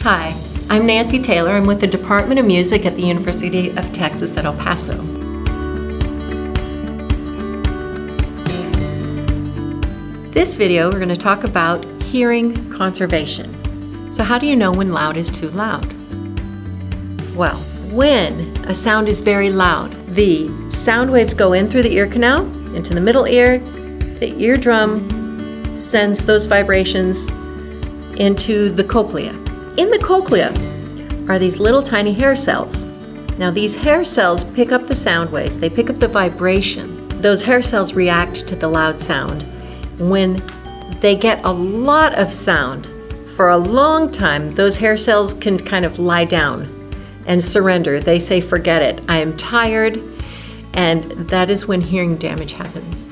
Hi, I'm Nancy Taylor. I'm with the Department of Music at the University of Texas at El Paso. This video, we're going to talk about hearing conservation. So how do you know when loud is too loud? Well, when a sound is very loud, the sound waves go in through the ear canal, into the middle ear, the eardrum sends those vibrations into the cochlea. In the cochlea are these little tiny hair cells. Now these hair cells pick up the sound waves, they pick up the vibration. Those hair cells react to the loud sound. When they get a lot of sound for a long time, those hair cells can kind of lie down and surrender. They say, forget it, I am tired, and that is when hearing damage happens.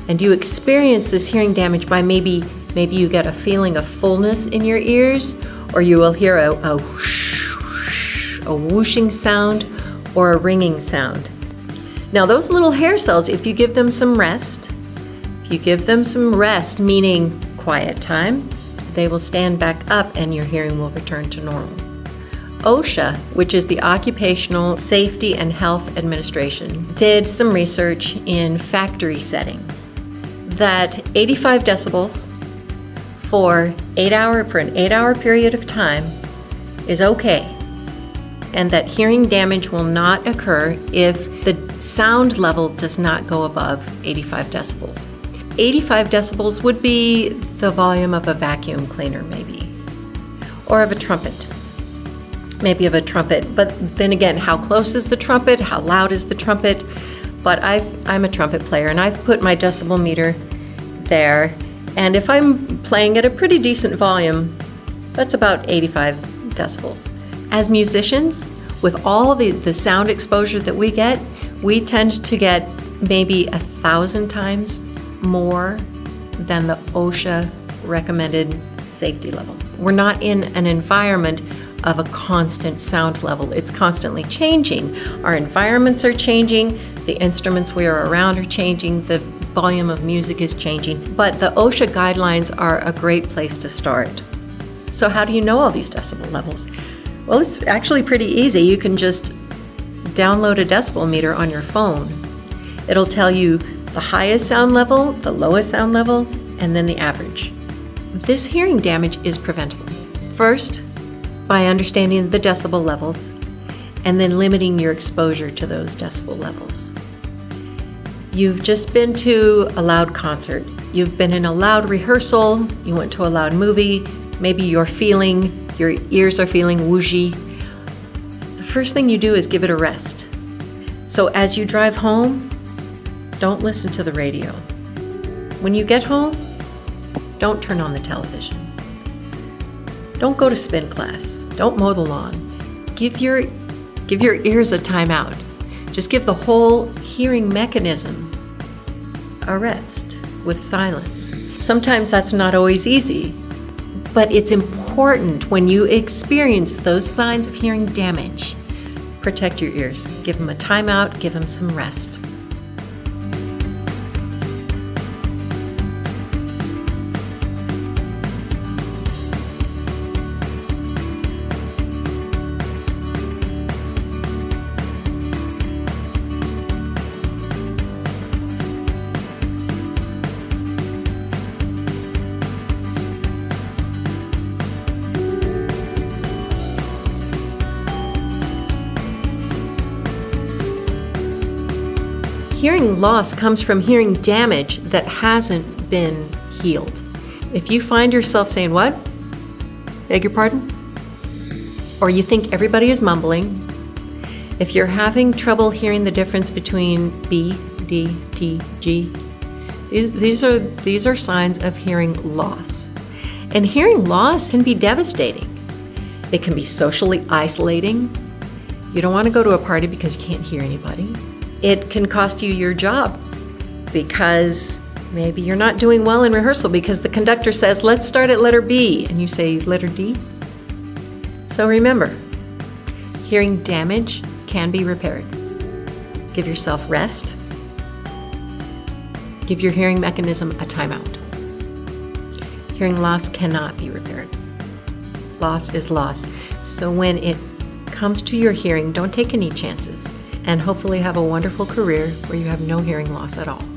And you experience this hearing damage by maybe you get a feeling of fullness in your ears, or you will hear a whoosh, whoosh, a whooshing sound or a ringing sound. Now those little hair cells, if you give them some rest, meaning quiet time, they will stand back up and your hearing will return to normal. OSHA, which is the Occupational Safety and Health Administration, did some research in factory settings that 85 decibels for an 8-hour period of time is okay, and that hearing damage will not occur if the sound level does not go above 85 decibels. 85 decibels would be the volume of a vacuum cleaner maybe, or of a trumpet. Maybe of a trumpet, but then again, how close is the trumpet? How loud is the trumpet? But I'm a trumpet player and I've put my decibel meter there, and if I'm playing at a pretty decent volume, that's about 85 decibels. As musicians, with all the sound exposure that we get, we tend to get maybe 1,000 times more than the OSHA recommended safety level. We're not in an environment of a constant sound level. It's constantly changing. Our environments are changing, the instruments we are around are changing, the volume of music is changing, but the OSHA guidelines are a great place to start. So how do you know all these decibel levels? Well, it's actually pretty easy. You can just download a decibel meter on your phone. It'll tell you the highest sound level, the lowest sound level, and then the average. This hearing damage is preventable. First, by understanding the decibel levels, and then limiting your exposure to those decibel levels. You've just been to a loud concert, you've been in a loud rehearsal, you went to a loud movie, maybe your ears are feeling whooshy. The first thing you do is give it a rest. So as you drive home, don't listen to the radio. When you get home, don't turn on the television. Don't go to spin class. Don't mow the lawn. Give your ears a timeout. Just give the whole hearing mechanism a rest with silence. Sometimes that's not always easy, but it's important when you experience those signs of hearing damage. Protect your ears. Give them a timeout. Give them some rest. Hearing loss comes from hearing damage that hasn't been healed. If you find yourself saying, what? Beg your pardon? Or you think everybody is mumbling, if you're having trouble hearing the difference between B, D, T, G, these are signs of hearing loss. And hearing loss can be devastating. It can be socially isolating. You don't want to go to a party because you can't hear anybody. It can cost you your job because maybe you're not doing well in rehearsal because the conductor says, let's start at letter B, and you say letter D. So remember, hearing damage can be repaired. Give yourself rest. Give your hearing mechanism a timeout. Hearing loss cannot be repaired. loss is loss. So when it comes to your hearing, don't take any chances, and hopefully have a wonderful career where you have no hearing loss at all.